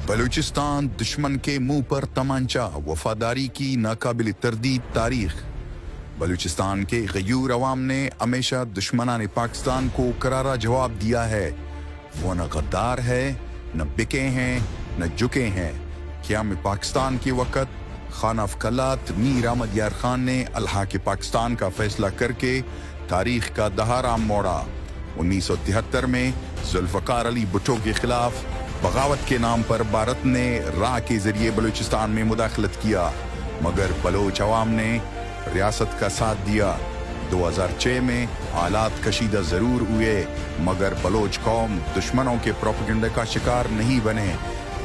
बलूचिस्तान दुश्मन के मुंह पर तमांचा, वफादारी की नाकाबिल तरदीद तारीख। बलूचिस्तान के गयूर अवाम ने हमेशा दुश्मनाने पाकिस्तान को करारा जवाब दिया है। वो न गद्दार है, न बिके हैं, न झुके हैं। क़याम पाकिस्तान के वक़्त खान अफ़कलात मीर अहमद यार खान ने अल्हाक़ पाकिस्तान का फैसला करके तारीख का दहारा मोड़ा। 1973 में जुल्फ़कार अली भुट्टो के खिलाफ बगावत के नाम पर भारत ने राह के जरिए बलूचिस्तान में मुदाखलत किया, मगर बलोच अवाम ने रियासत का साथ दिया। 2006 में हालात कशीदा ज़रूर हुए, मगर बलोच कौम दुश्मनों के प्रोपेगेंडा का शिकार नहीं बने।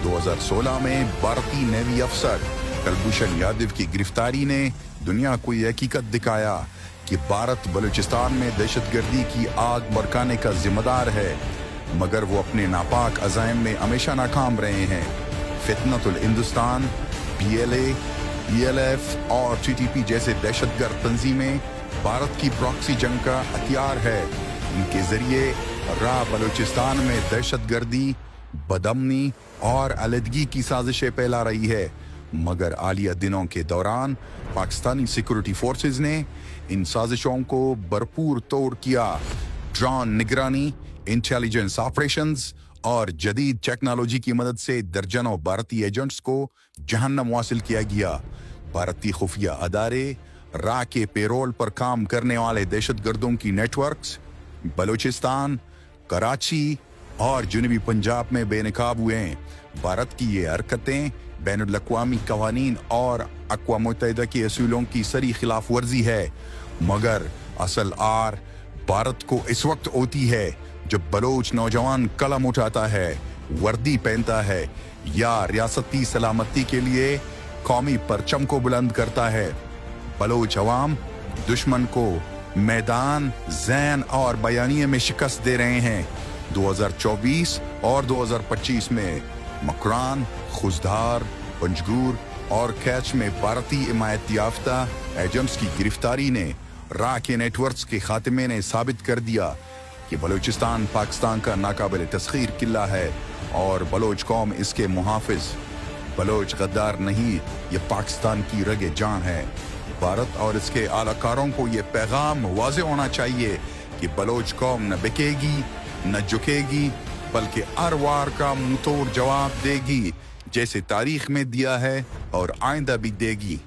2016 में भारतीय नेवी अफसर कुलभूषण यादव की गिरफ्तारी ने दुनिया को ये हकीकत दिखाया कि भारत बलूचिस्तान में दहशतगर्दी की आग भड़काने का जिम्मेदार है, मगर वो अपने नापाक अज़ाइम में हमेशा नाकाम रहे हैं। फितनतुल हिंदुस्तान, PLA, PLF और TTP जैसे दहशतगर्द तंजीमें भारत की प्रॉक्सी जंग का हथियार है। इनके जरिए राह बलूचिस्तान में दहशतगर्दी, बदअमनी और अलहदगी की साजिशें फैला रही है, मगर हालिया दिनों के दौरान पाकिस्तानी सिक्योरिटी फोर्सेस ने इन साजिशों को भरपूर तोड़ किया। ड्रोन निगरानी, इंटेलिजेंस ऑपरेशंस और जदीद टेक्नोलॉजी की मदद से दर्जनों भारतीय एजेंट्स को जहन्नम हासिल किया गया। भारतीय खुफिया अदारे, राह के पेरोल पर काम करने वाले दहशतगर्दों की नेटवर्क्स बलूचिस्तान, कराची और जुनूबी पंजाब में बेनकाब हुए हैं। भारत की ये हरकतें बैनुल अक़वामी कवानीन और अक़वाम मुत्तहिदा के असूलों की सरी खिलाफ वर्जी है, मगर असल आर भारत को इस वक्त होती है जब बलोच नौजवान कलम उठाता है, वर्दी पहनता है या रियासती सलामती के लिए कौमी परचम को बुलंद करता है। बलोच अवाम दुश्मन को मैदान, ज़ैन और बयानिए में शिकस्त दे रहे हैं। 2024 और 2025 में मकरान, खुजदार, पंजगूर और कैच में भारतीय हिमायत याफ्ता एजेंट्स की गिरफ्तारी ने राह के नेटवर्क्स के खात्मे ने साबित कर दिया कि बलूचिस्तान पाकिस्तान का नाकाबिल तस्खीर किला है और बलोच कौम इसके मुहाफिज। बलोच गद्दार नहीं, ये पाकिस्तान की रगे जान है। भारत और इसके आलाकारों को ये पैगाम वाज़े होना चाहिए कि बलोच कौम न बिकेगी, न झुकेगी, बल्कि हर वार का मुंहतोड़ जवाब देगी, जैसे तारीख में दिया है और आइंदा भी देगी।